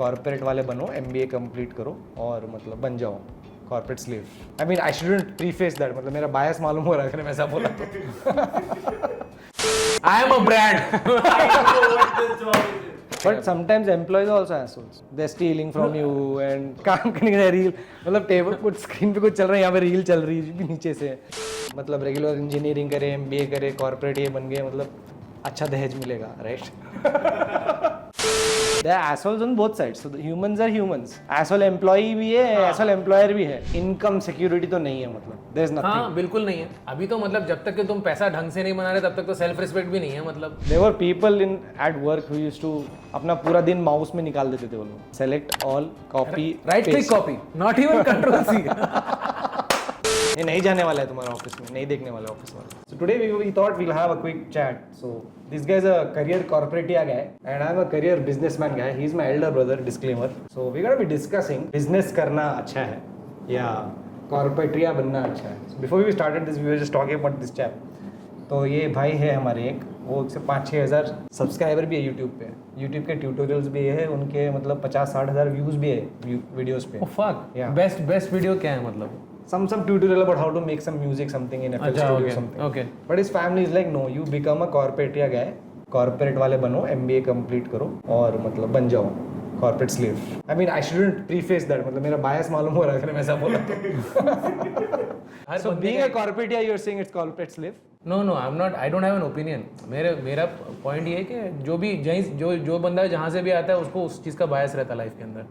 Corporate वाले बनो, MBA complete करो और मतलब बन जाओ corporate sleeve. I mean I shouldn't preface that, मतलब मेरा बायस मालूम हो रहा है अगर मैं ऐसा बोला तो। I am a brand. But sometimes employees are also assholes. They're stealing from you and काम करने के रील, मतलब टेबल कुछ स्क्रीन पे कुछ चल रहा है, यहाँ पे रील चल रही है भी नीचे से। मतलब रेगुलर इंजीनियरिंग करे, MBA करे, कॉर्पोरेट ये बन गए, मतलब अच्छा दहेज मिलेगा, right? There are assholes on both sides. So the humans are humans. Asshole employee भी है, asshole employer भी है. Income security तो नहीं है, मतलब there is nothing. हाँ बिल्कुल नहीं है अभी तो, मतलब जब तक कि तुम पैसा ढंग से नहीं बना रहे तब तक तो सेल्फ रिस्पेक्ट भी नहीं है मतलब। There were people in at work who used to अपना पूरा दिन माउस में निकाल देते थे वो लोग। Select all, copy, right click copy, not even control C. ये नहीं जाने वाला है तुम्हारा ऑफिस में, नहीं देखने वाला ऑफिस वाला। So today we thought we'll have a quick chat. So this guy is a career corporatia guy and I'm a career businessman guy. He's my elder brother, disclaimer. So we're going to be discussing business करना अच्छा है या corporatia बनना अच्छा है. So before we started this, we were just talking about this chap. तो ये भाई है हमारे एक, वो 5-6 हज़ार सब्सक्राइबर भी है यूट्यूब पे, यूट्यूब के ट्यूटोरियल्स भी है उनके, मतलब 50-60 हज़ार व्यूज़ भी है वीडियोस पे। फक, बेस्ट वीडियो क्या है मतलब? Some tutorial about how to make some music, something in FL Studio, okay, something. Okay. But his family is like, no, you become a corporatia guy. Corporate वाले बनो, MBA complete करो और मतलब बन जाओ corporate slave. I mean, I shouldn't preface that. मतलब मेरा bias मालूम हो रहा है अगर मैं ऐसा बोला तो। So being a corporatia, you're saying it's corporate slave? No, I'm not. I don't have an opinion. मेरा पॉइंट ये है कि जो भी जो बंदा जहाँ से भी आता है उसको उस चीज़ का बायस रहता है लाइफ के अंदर।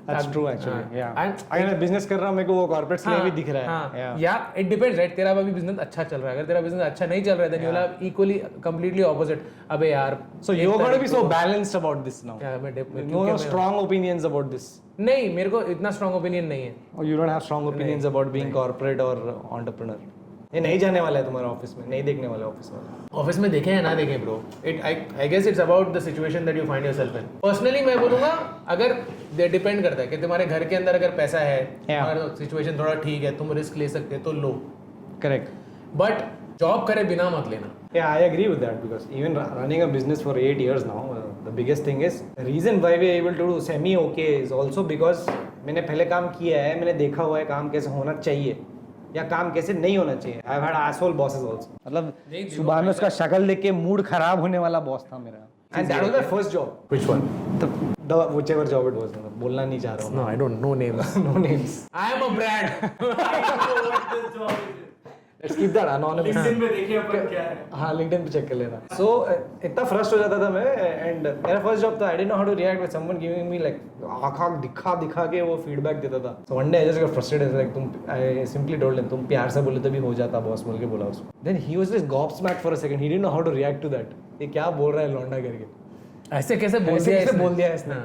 That's true actually. Yeah. अगर मैं बिजनेस कर रहा हूँ, मेरे को वो कॉर्पोरेट स्लेव ही दिख रहा है। या इट डिपेंड्स, राइट? तेरा अभी बिजनेस अच्छा चल रहा है, अगर तेरा बिजनेस अच्छा नहीं चल रहा है, then you'll have equally completely opposite. अबे यार, so you're going to be so balanced about this now. No strong opinions about this. नहीं, मेरे को इतना strong opinion नहीं है। Or you don't have strong opinions about being corporate or entrepreneur. ये नहीं जाने वाला है तुम्हारा ऑफिस में, नहीं देखने वाला ऑफिस वाला। ऑफिस में देखें या ना देखें bro, I guess it's about the situation that you find yourself in. Personally मैं बोलूँगा, अगर डिपेंड करता है कि तुम्हारे घर के अंदर अगर पैसा है, तुम्हारा सिचुएशन थोड़ा ठीक है, तुम रिस्क ले सकते हो तो लो, करेक्ट। बट जॉब करे बिना मत लेना। Yeah, I agree with that because even running a business for 8 years now, the biggest thing is reason why we are able to do semi okay is also because मैंने पहले काम किया है, मैंने देखा हुआ है काम कैसे होना चाहिए या काम कैसे नहीं होना चाहिए। I've had asshole bosses also. मतलब सुबह में उसका शक्ल देख के मूड खराब होने वाला बॉस था मेरा। And that was my first job. Which one? The whichever job it was. मतलब बोलना नहीं चाह रहा हूँ। No, I don't know names. No names. I am a brand. I know what this job is. Let's keep that anonymous. LinkedIn पे देखिए अपन क्या है। हाँ, LinkedIn पे चेक कर लेना। So इतना फ्रस्ट्रेट हो जाता था मैं, and मेरा फर्स्ट जॉब था, I didn't know how to react with someone giving me like आँख दिखा के वो फीडबैक देता था। So one day I just got frustrated, like I simply told him तुम प्यार से बोले तो भी हो जाता बॉस, बोल के बोला उसको। Then he was just gobsmacked for a second. He didn't know how to react to that. ये क्या बोल रहा है लौंडा करके। ऐसे कैसे बोल दिया इसने?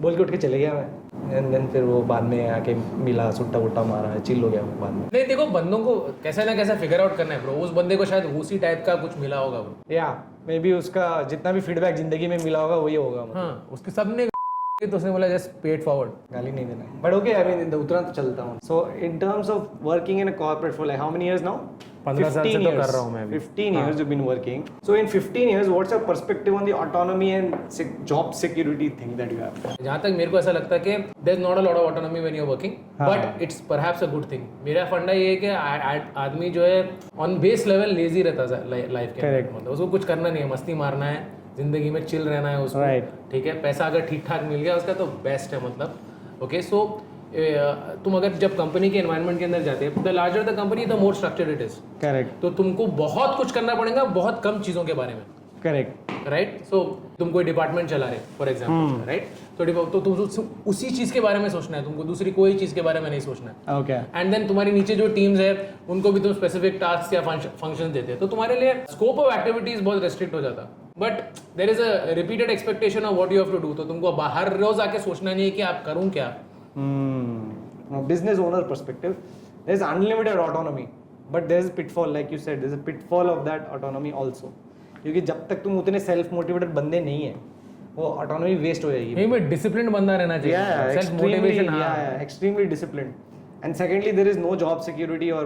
बोल के उठ के चले गया मैं, एंड देन फिर वो बाद में आके मिला, सुट्टा वुट्टा मारा है, चिल हो गया वो बाद में। नहीं देखो, बंदों को कैसे ना कैसे फिगर आउट करना है ब्रो। उस बंदे को शायद उसी टाइप का कुछ मिला होगा ब्रो। या मे बी उसका जितना भी फीडबैक जिंदगी में मिला होगा वही होगा। हाँ, उसके सबने तो उसने बोला जस्ट पेड फॉरवर्ड, गाली नहीं देना। बट ओके, आई मीन उतना तो चलता हूँ। So in terms of working in a corporate for like how many years now? 15 साल से तो कर रहा हूँ मैं अभी। 15 years you've been working. So in 15 years, what's your perspective on the autonomy and job security thing that you have? जहाँ तक मेरे को ऐसा लगता है कि there's not a lot of autonomy when you're working, but it's perhaps a good thing. मेरा फंडा ये है कि आदमी जो है on base level lazy रहता है लाइफ के अंदर, मतलब उसको कुछ करना नहीं है, मस्ती मारना है, जिंदगी में चिल रहना है उसको, ठीक है? पैसा अगर ठीक ठाक मिल गया उसका तो बेस्ट है, मतलब ओके। सो तुम अगर जब कंपनी के एनवायरनमेंट के अंदर जाते हैं, the larger the company the more structured it is. Correct. तो तुमको बहुत कुछ करना पड़ेगा बहुत कम चीज़ों के बारे में। Correct, right. सो तुम कोई डिपार्टमेंट चला रहे फॉर एग्जाम्पल, राइट? तो तुम उसी चीज़ के बारे में सोचना है, तुमको दूसरी कोई चीज़ के बारे में नहीं सोचना है। ओके। एंड देन तुम्हारे नीचे जो टीम्स है उनको भी तुम स्पेसिफिक टास्क या फंक्शन देते हैं, तो तुम्हारे लिए स्कोप ऑफ एक्टिविटीज बहुत रेस्ट्रिक्ट हो जाता। But there is a repeated expectation of what you have to do. तो तुमको हर रोज आके सोचना नहीं है कि आप करूँ क्या। Business owner perspective, there is unlimited autonomy, but there is a pitfall, like you said, there is a pitfall of that autonomy also. क्योंकि जब तक तुम उतने सेल्फ मोटिवेटेड बंदे नहीं है, वो ऑटोनॉमी वेस्ट हो जाएगी। नहीं, मैं डिसिप्लिन बंदा रहना चाहिए, self motivation. Extremely disciplined. And secondly there is no job security और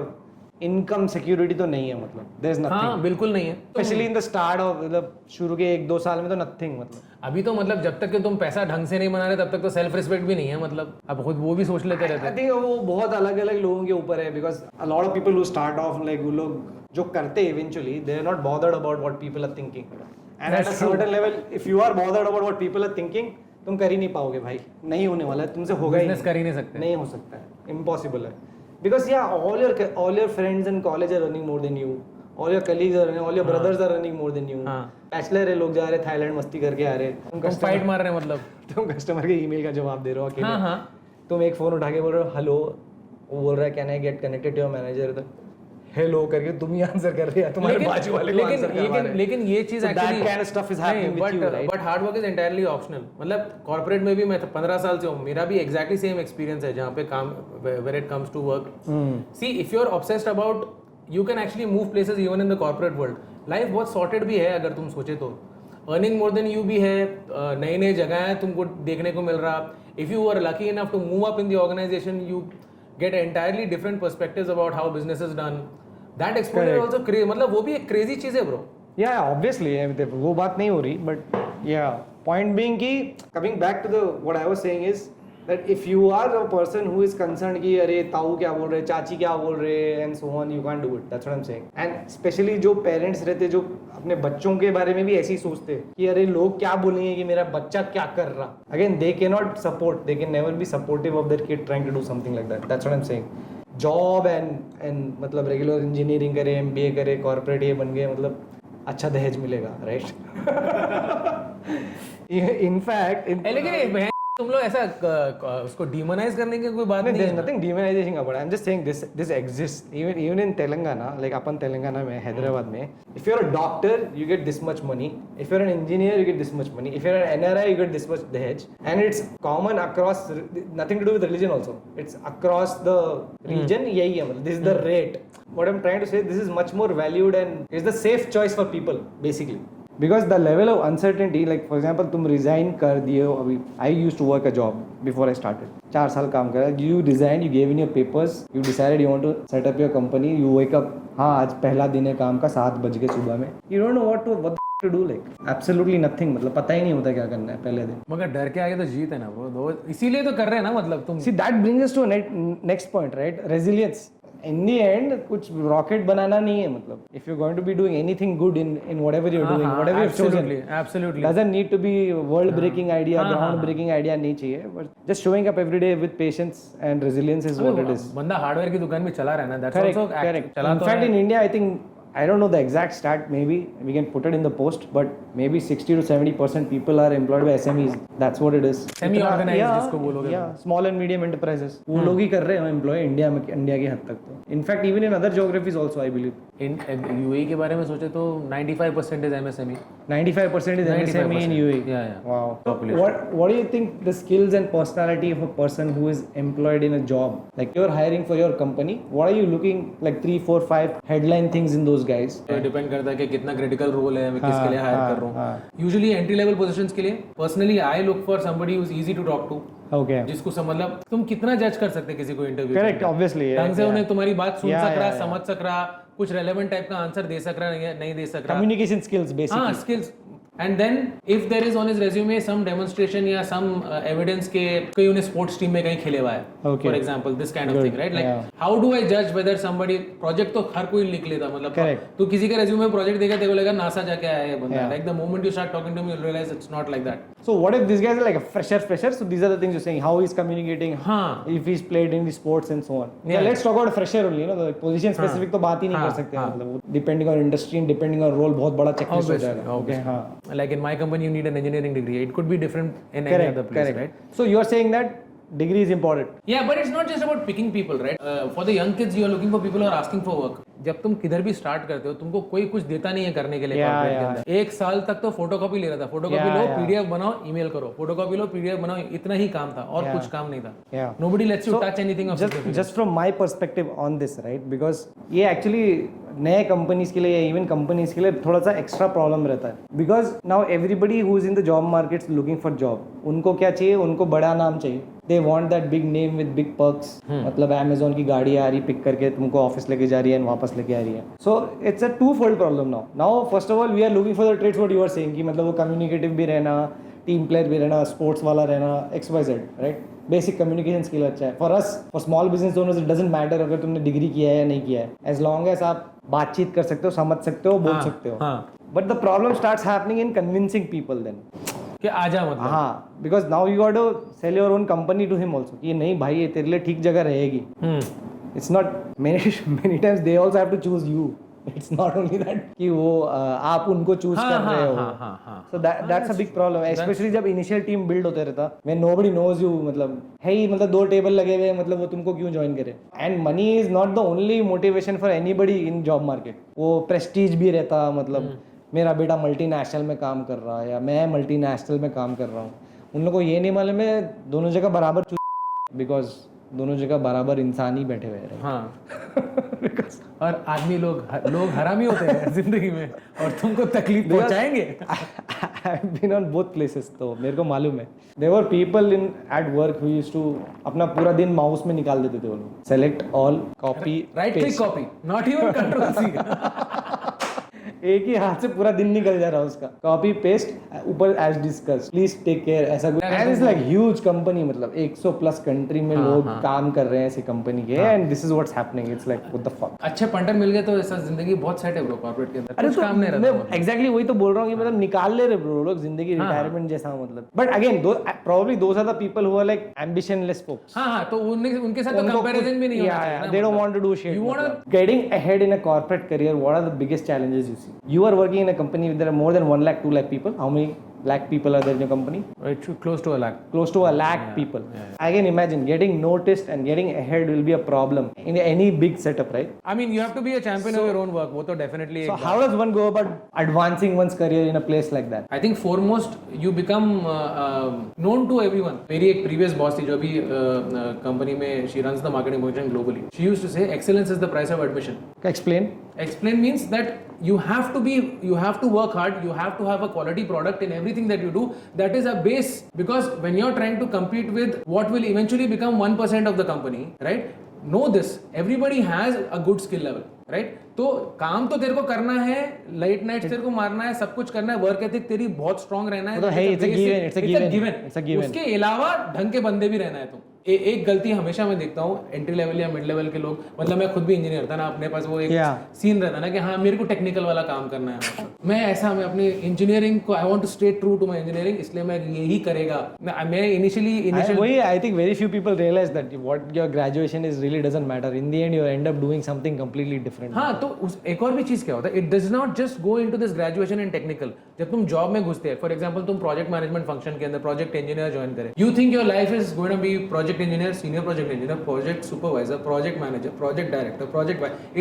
इनकम सिक्योरिटी तो नहीं है, मतलब देयर इज नथिंग, हाँ बिल्कुल नहीं है। Specially in the start of, मतलब शुरू के 1-2 साल में तो नथिंग, मतलब अभी तो मतलब जब तक कि तुम पैसा ढंग से नहीं बना रहे तब तक तो सेल्फ रिस्पेक्ट भी नहीं है, मतलब अब खुद वो भी सोच लेते रहते आई थिंक वो बहुत अलग अलग लोगों के ऊपर है, because a lot of people who start off like वो लोग जो करते हैं eventually they are not bothered about what people are thinking, and at a certain level if you are bothered about what people are thinking तुम कर ही नहीं पाओगे भाई, नहीं होने वाला है, तुमसे होगा ही बिजनेस कर ही नहीं सकते। नहीं हो सकता है, इम्पॉसिबल है, because yeah all your friends in college are running more than you, all your colleagues are running, all your brothers are running more than you, bachelor है, लोग जा रहे थाईलैंड मस्ती करके आ रहे, तुम फाइट मार रहे हैं मतलब। तुम कस्टमर के ईमेल का जवाब दे रहे हो अकेले, हाँ तुम एक फोन उठा के बोल रहे हो हेलो, वो बोल रहा है can I get connected to your manager, तो हेलो करके तुम ही आंसर कर रहे हो, तुम्हारे बाजू वाले को आंसर करवा रहे हैं। लेकिन ये चीज actually that kind of stuff is happening with you, right? But hard work is entirely optional. मतलब कॉर्पोरेट में भी मैं 15 साल से हूँ, मेरा भी एग्जैक्टली सेम एक्सपीरियंस है जहाँ पे काम where it comes to work. See if you are obsessed about you can actually move places even in the corporate world. Life बहुत सॉर्टेड भी है अगर तुम सोचे तो, अर्निंग मोर देन यू भी है, नई नई जगह है तुमको देखने को मिल रहा। If you are lucky enough to move up in the organisation you get entirely different perspectives about how business is done. That exposure also मतलब वो भी एक क्रेजी चीज है ब्रो। या ऑब्वियसली वो बात नहीं हो रही, बट या पॉइंट बीइंग कि coming back to the what I was saying is that if you are a person who is concerned कि अरे ताऊ क्या बोल रहे, चाची क्या बोल रहे and so on, you can't do it, that's what I am saying. And specially जो पेरेंट्स रहते जो अपने बच्चों के बारे में भी ऐसे ही सोचते कि अरे लोग क्या बोलेंगे कि मेरा बच्चा क्या कर रहा, again they can not support, they can never be supportive of their kid trying to do something like that, that's what I am saying. Job and मतलब रेगुलर इंजीनियरिंग करे, एमबीए करे, कॉर्पोरेट ये बन गए, मतलब अच्छा दहेज मिलेगा, राइट? इनफैक्ट लेकिन तुम लोग ऐसा उसको डीमोनाइज करने की कोई बात नहीं there's है ना? nothing demonizing about it. I'm just saying this exists even in Telangana, like अपन तेलंगाना में, हैदराबाद में, if you're a doctor you get this much money, if you're an engineer you get this much money, if you're an NRI you get this much dahej, and it's common across, nothing to do with religion also, it's across the region, यही है, मतलब this is the rate. What I'm trying to say, this is much more valued and is the safe choice for people basically. Because the level of uncertainty, like for example तुम resign कर दिए हो अभी, I used to work a job before I started, 4 साल काम करा, you resigned, you gave in your papers, you decided you want to set up your company, you wake up, हाँ आज पहला दिन है काम का, 7 बज के सुबह में, you don't know what to do, like absolutely nothing, मतलब पता ही नहीं होता क्या करना है पहले दिन। मगर डर के आगे तो जीत है ना वो, इसीलिए तो कर रहे हैं ना, मतलब तुम। See that brings us to next point, right? Resilience. In the end कुछ रॉकेट बनाना नहीं है, मतलब if you're going to be doing anything good in whatever you're doing, whatever you've chosen, absolutely doesn't need to be world breaking idea, ground breaking idea नहीं चाहिए, but just showing up every day with patience and resilience is what it is. बंदा hardware की दुकान में चला रहा है ना, that's also Correct. चला In तो fact है। in India I think, I don't know the exact stat, maybe we can put it in the post, but maybe 60 to 70% people are employed by SMEs. That's what it is. Semi organized जिसको बोलोगे। Yeah, small and medium enterprises. वो लोग ही कर रहे हैं employ India की हद तक तो। In fact even in other geographies also I believe. In UAE के बारे में सोचे तो 95% is MSME. 95% is MSME in UAE. Yeah. Wow. What do you think the skills and personality of a person who is employed in a job? Like you're hiring for your company, what are you looking like 3, 4, 5 headline things in those guys? तो depend करता है कि कितना critical role है, मैं किसके लिए higher कर रहा हूँ। यूजुअली एंट्री लेवल पोजीशंस के लिए personally I look for somebody who is easy to talk to. Okay. जिसको मतलब तुम कितना जज कर सकते किसी को इंटरव्यू। Correct, obviously. ढंग से उन्हें तुम्हारी बात सुन Yeah, सक रहा, yeah. समझ सक रहा, कुछ रेलेवेंट टाइप का आंसर दे सक रहा या नहीं दे सक रहा। Communication skills basically. हाँ, skills. And then if there is on his resume some demonstration या some evidence के कोई उन्हें sports team में कहीं खेले हुआ है, Okay. for example, this kind of Good. thing, right? Like Yeah. how do I judge whether somebody project तो हर कोई लिख लेता, मतलब Correct. तो किसी का resume में project देखा तेरे को लगा NASA जाके आया है बंदा, Yeah. like the moment you start talking to him you'll realize it's not like that. So what if these guys are like a fresher? So these are the things you're saying. How he's communicating. हाँ. If he's played in the sports and so on. Yeah. Let's talk about fresher only. You know, the position specific तो बात ही नहीं कर सकते हैं, मतलब depending on industry and depending on role बहुत बड़ा checklist हो जाएगा. Okay, हाँ. Like in my company you need an engineering degree. It could be different in any other place, right? So you're saying that degree is important. Yeah, but it's not just about picking people, right? For the young kids, you are looking for people who are asking for work. जब तुम किधर भी start करते हो तुमको कोई कुछ देता नहीं है करने के लिए Yeah, corporate के yeah. अंदर। 1 साल तक तो फोटोकॉपी ले रहा था, फोटोकॉपी Yeah, लो, yeah. पीडीएफ बनाओ, ईमेल करो, फोटोकॉपी लो, पीडीएफ बनाओ, इतना ही काम था और Yeah. कुछ काम नहीं था। Yeah. Nobody lets you So, touch anything of significance. just from my perspective on this, right? Because ये actually नए कंपनीज के लिए या इवन कंपनीज के लिए थोड़ा सा एक्स्ट्रा प्रॉब्लम रहता है, because now everybody who is in the job market looking for job, उनको क्या चाहिए, उनको बड़ा नाम चाहिए, they want that big name with big perks, मतलब अमेजोन की गाड़ी आ रही पिक करके तुमको ऑफिस लेके जा रही है वापस लेके आ रही है। So it's a two fold problem now first of all we are looking for the trades what you are saying कि मतलब वो कम्युनिकेटिव भी रहना, टीम प्लेयर भी रहना, स्पोर्ट्स वाला रहना, XYZ, right? Basic communication skill अच्छा है। For us, for small business owners, it doesn't matter अगर तुमने डिग्री किया है या नहीं किया है, एज लॉन्ग एज आप बातचीत कर सकते हो, समझ सकते हो, बोल सकते हो। But the problem starts happening in convincing people then कि आजा मतलब। हाँ, because now you got to sell your own company to him also कि नहीं भाई ये तेरे लिए ठीक जगह रहेगी। It's not many times they also have to choose you, it's not only that कि वो आप उनको चूज कर रहे हो। So that's a big problem, specially जब इनिशियल टीम बिल्ड होते रहता, व्हेन नोबडी नोज यू, मतलब है ही, मतलब 2 टेबल लगे हुए, मतलब वो तुमको क्यों ज्वाइन करे। And money is not the only motivation for anybody in job market. वो प्रेस्टीज भी रहता, मतलब मेरा बेटा मल्टीनेशनल में काम कर रहा है या मैं मल्टीनेशनल में काम कर रहा हूँ, उन लोगों को ये नहीं मालूम है दोनों जगह बराबर, बिकॉज दोनों जगह बराबर इंसान ही बैठे हुए हैं। हाँ। और आदमी लोग हरामी होते हैं जिंदगी में और तुमको तकलीफ पहुंचाएंगे। I've been on both places, तो मेरे को मालूम है। There were people in at work who used to अपना पूरा दिन माउस में निकाल देते थे वो लोग। Select all, copy, right click paste। Copy, not even control C. एक ही हाथ से पूरा दिन निकल जा रहा है उसका। कॉपी पेस्ट, ऊपर as discuss, please take care, ऐसा कुछ। And it's like huge company, मतलब 100 प्लस कंट्री में लोग काम कर रहे हैं ऐसी कंपनी के, and this is what's happening. It's like what the fuck. अच्छे पंटर मिल गए तो ऐसा जिंदगी बहुत सेट है ब्रो कॉर्पोरेट के अंदर। अरे कुछ तो काम नहीं मैं रहता। एग्जैक्टली वही तो बोल रहा हूँ कि मतलब निकाल ले रहे ब्रो लोग जिंदगी, रिटायरमेंट जैसा, मतलब। But again probably those are the people who are like ambitionless folks. हाँ, तो उनके साथ तो कंपैरिजन भी नहीं होना चाहिए ना। They don't want to do shit. You wanna- Getting ahead in a corporate career, what are the biggest challenges you see? You are working in a company with there are more than 1 lakh, 2 lakh people. How many lakh people are there in your company? It should close to a lakh. Close to a lakh people. I can imagine getting noticed and getting ahead will be a problem in any big setup, right? I mean, you have to be a champion of your own work. वो तो definitely So how does one go about advancing one's career in a place like that? I think foremost you become known to everyone. मेरी एक previous boss थी जो अभी company में she runs the marketing function globally. She used to say excellence is the price of admission. Explain. Explain means that you have to work hard, you have to have a quality product in everything that you do. That is a base, because when you're trying to compete with what will eventually become 1% of the company, right? Know this, everybody has a good skill level, right? तो काम तो तेरे को करना है, light night तेरे को मारना है, सब कुछ करना है, वर्क एथिक तेरी बहुत स्ट्रांग रहना है। तो है, it's a given. उसके अलावा ढंग के बंदे भी रहना है तुम। एक गलती हमेशा मैं देखता हूँ एंट्री लेवल या मिड लेवल के लोग, मतलब मैं खुद भी इंजीनियर था ना, अपने पास वो एक सीन रहता ना कि हाँ मेरे को टेक्निकल वाला काम करना है, मैं अपनी इंजीनियरिंग को I want to stay true to my engineering, इसलिए मैं यही करेगा। मैं इनिशियली वही, I think very few people realise that what your graduation is really doesn't matter, in the end you end up doing something completely different. हाँ, तो एक और भी चीज क्या होता है, it does not just go into this graduation in technical. जब तुम जॉब में घुसते हैं, फॉर एग्जांपल तुम प्रोजेक्ट मैनेजमेंट फंक्शन के अंदर प्रोजेक्ट इंजीनियर ज्वाइन करें, you think your life is going to be project engineer, senior project engineer, project supervisor, project manager, project director,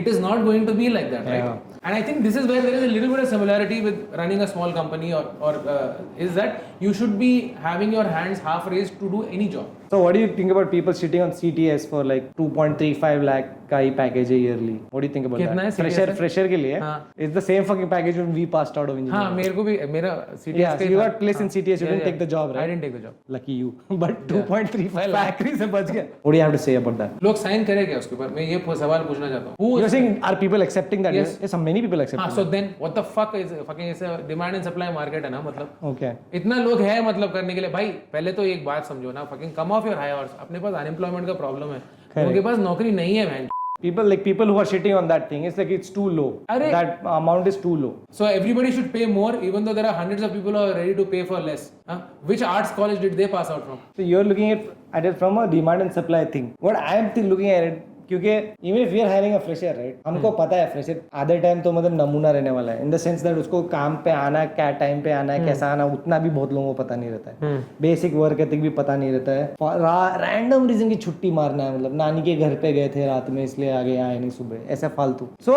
it is not going to be like that, right? And I think this is where there is a little bit of similarity with running a small company or is that you should be having your hands half raised to do any job. So what do you think about people sitting on CTS for like 2.35 lakh का ही package है yearly? What do you think about कितना that? है Fresher के लिए it's the same fucking package when we passed out of engineering. हाँ, मेरे को भी मेरा CTS yeah, so you got placed in CTS, you didn't take the job, right? I didn't take the job. Lucky you. But 2.35 lakh से बच गया. What do you have to say about that? लोग sign करेंगे उसके ऊपर, मैं ये सवाल पूछना चाहता हूँ। You're saying are people accepting that? Yes. Yes, many people accepting. हाँ, so then what the fuck is fucking is a demand and supply market है ना, मतलब। Okay. इतना लोग है मतलब करने के लिए। भाई पहले तो एक बात समझो ना, fucking come off your high horse। अपने पास अनएम्प्लॉयमेंट का प्रॉब्लम है, उनके पास नौकरी नहीं है man। People who are shitting on that thing, it's like it's too low. That amount is too low. So everybody should pay more, even though there are hundreds of people who are ready to pay for less. Which arts college did they pass out from? So you're looking at it from a demand and supply thing. What I am looking at it क्योंकि even if we are hiring a fresher right, हमको पता है fresher आधे time तो मतलब नमूना रहने वाला है, इन द सेंस दैट उसको काम पे आना है, क्या टाइम पे आना है, कैसा आना, उतना भी बहुत लोगों को पता नहीं रहता है। बेसिक वर्क एथिक भी पता नहीं रहता है। रैंडम रीजन की छुट्टी मारना है, मतलब नानी के घर पे गए थे रात में इसलिए आगे आए नहीं सुबह, ऐसा फालतू। सो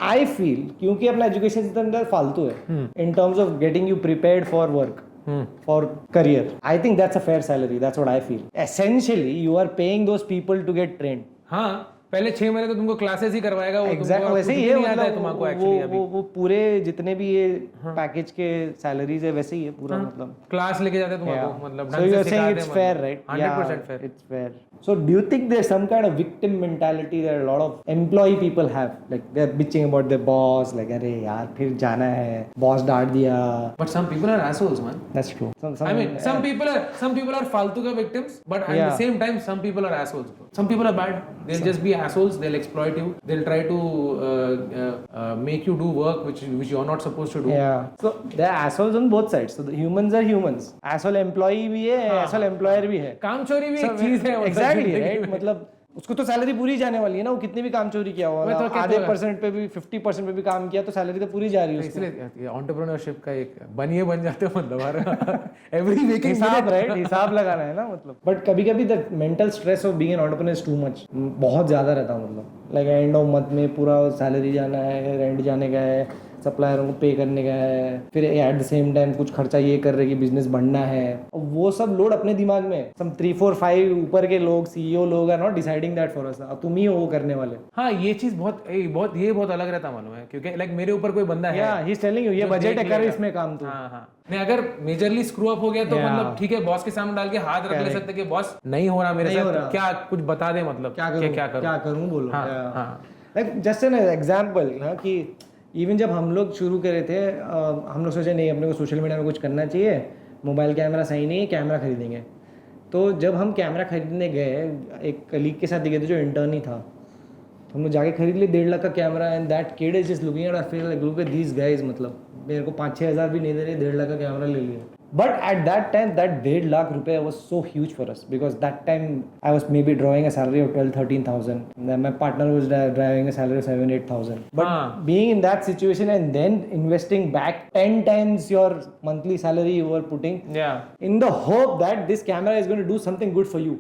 आई फील क्योंकि अपना एजुकेशन सिस्टम फालतू है इन terms of getting you prepared for work, for career, I think that's a fair salary, that's what I feel. Essentially you are paying those people to get trained. हाँ, पहले 6 महीने तो तुमको classes ही करवाएगा वो। Exactly, तुमको वैसे कुछ ही भी है, नहीं आता है मतलब तुमको एक्चुअली अभी। वो पूरे जितने भी ये पैकेज के सैलरीज है वैसे ही है पूरा, मतलब क्लास लेके जाते हैं तुमको, मतलब so ढंग you're से saying सिखाते it's हैं, fair, मतलब। right? 100% Yeah, fair. it's fair. So do you think there's some kind of victim mentality that a lot of employee people have, like they're bitching about their boss, like अरे यार फिर जाना है, boss डांट दिया? But some people are assholes, man. That's true. I mean, some people are फालतू का victims, but at the same time, some people are assholes. Some people are bad. They'll just be assholes. They'll exploit you. They'll try to make you do work which you're not supposed to do. Yeah. So there are assholes on both sides. So the humans are humans. Asshole employee भी है, asshole employer भी है. काम चोरी भी एक चीज है। Exactly, right? मतलब उसको तो सैलरी पूरी जाने वाली है ना, वो कितनी भी काम चोरी किया हुआ, आधे % पे भी 50% पे भी काम किया तो सैलरी तो पूरी जा रही है। इसलिए एंटरप्रेन्योरशिप का एक बन जाते हो, मतलब एवरी वीक हिसाब, राइट? हिसाब लगाना है ना, मतलब। बट कभी कभी the mental stress of being an entrepreneur is too much, बहुत ज्यादा रहता, मतलब लाइक एंड ऑफ मंथ में पूरा सैलरी जाना है, रेंट जाने का है, सप्लायरों को पे करने का है, फिर एट द सेम टाइम कुछ खर्चा ये कर रहे कि बिजनेस बढ़ना है, और वो सब लोड अपने दिमाग में सम 3, 4, 5 ऊपर के लोग, सीईओ लोग are not deciding that for us, तुम ही हो वो करने वाले। हाँ, ये चीज बहुत अलग रहता मालूम है, क्योंकि लाइक मेरे ऊपर कोई बंदा है, ही इज टेलिंग यू ये बजट है, कर इसमें काम तू। हाँ। नहीं, अगर मेजरली स्क्रू अप हो गया तो मतलब ठीक है, बॉस के सामने डाल के हाथ रख ले सकते कि बॉस नहीं हो रहा मेरे साथ, तो क्या कुछ बता दे, मतलब क्या करूं बोलो। हाँ। लाइक जस्ट एन एग्जांपल कि इवन जब हम लोग शुरू करे थे, हम लोग सोचे नहीं अपने को सोशल मीडिया में कुछ करना चाहिए, मोबाइल कैमरा सही नहीं है, कैमरा खरीदेंगे। तो जब हम कैमरा खरीदने गए, एक कलीग के साथ गए थे जो इंटर्न ही था, तो हम लोग जाके खरीद लिए 1.5 लाख का camera, and that kid is just looking at our face like look at these guys, मतलब मेरे को 5-6 हज़ार भी नहीं दे रहे, 1.5 लाख का कैमरा ले लिया। But at that time, that 1.5 lakh rupees was so huge for us, because that time I was maybe drawing a salary of 12,000-13,000. Then my partner was driving a salary of 7,000-8,000. But being in that situation and then investing back 10 times your monthly salary you were putting, in the hope that this camera is going to do something good for you.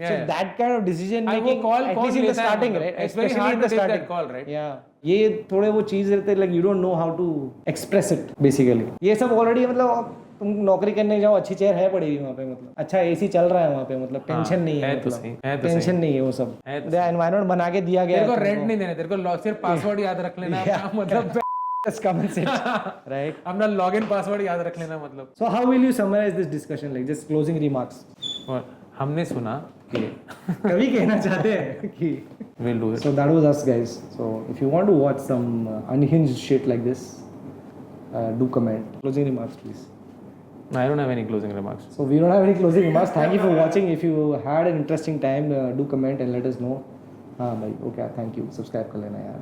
So that kind of decision making, at least in the starting, right? It's very hard to take that call, right? Yeah. ये थोड़े वो चीज रहते हैं, like you don't know how to express it basically. ये सब already, मतलब तुम नौकरी करने जाओ, अच्छी चेयर है पड़ी हुई वहाँ पे, मतलब अच्छा एसी चल रहा है वहाँ पे, मतलब टेंशन नहीं है, टेंशन नहीं है, वो सब एनवायरनमेंट बना के दिया गया है। तेरे को रेंट नहीं देना, तेरे को सिर्फ पासवर्ड याद रख लेना, मतलब राइट, अपना लॉगिन पासवर्ड याद रख लेना, मतलब। So how will you summarise this discussion, like just closing remarks? हमने सुना कि कभी कहना चाहते हैं कि we'll do it. So that was us, guys. So if you want to watch some unhinged shit like this, do comment. Closing remarks, please. I don't have any closing remarks. So we don't have any closing remarks. Thank you for watching. If you had an interesting time, do comment and let us know. हाँ भाई, okay, thank you. Subscribe कर लेना यार.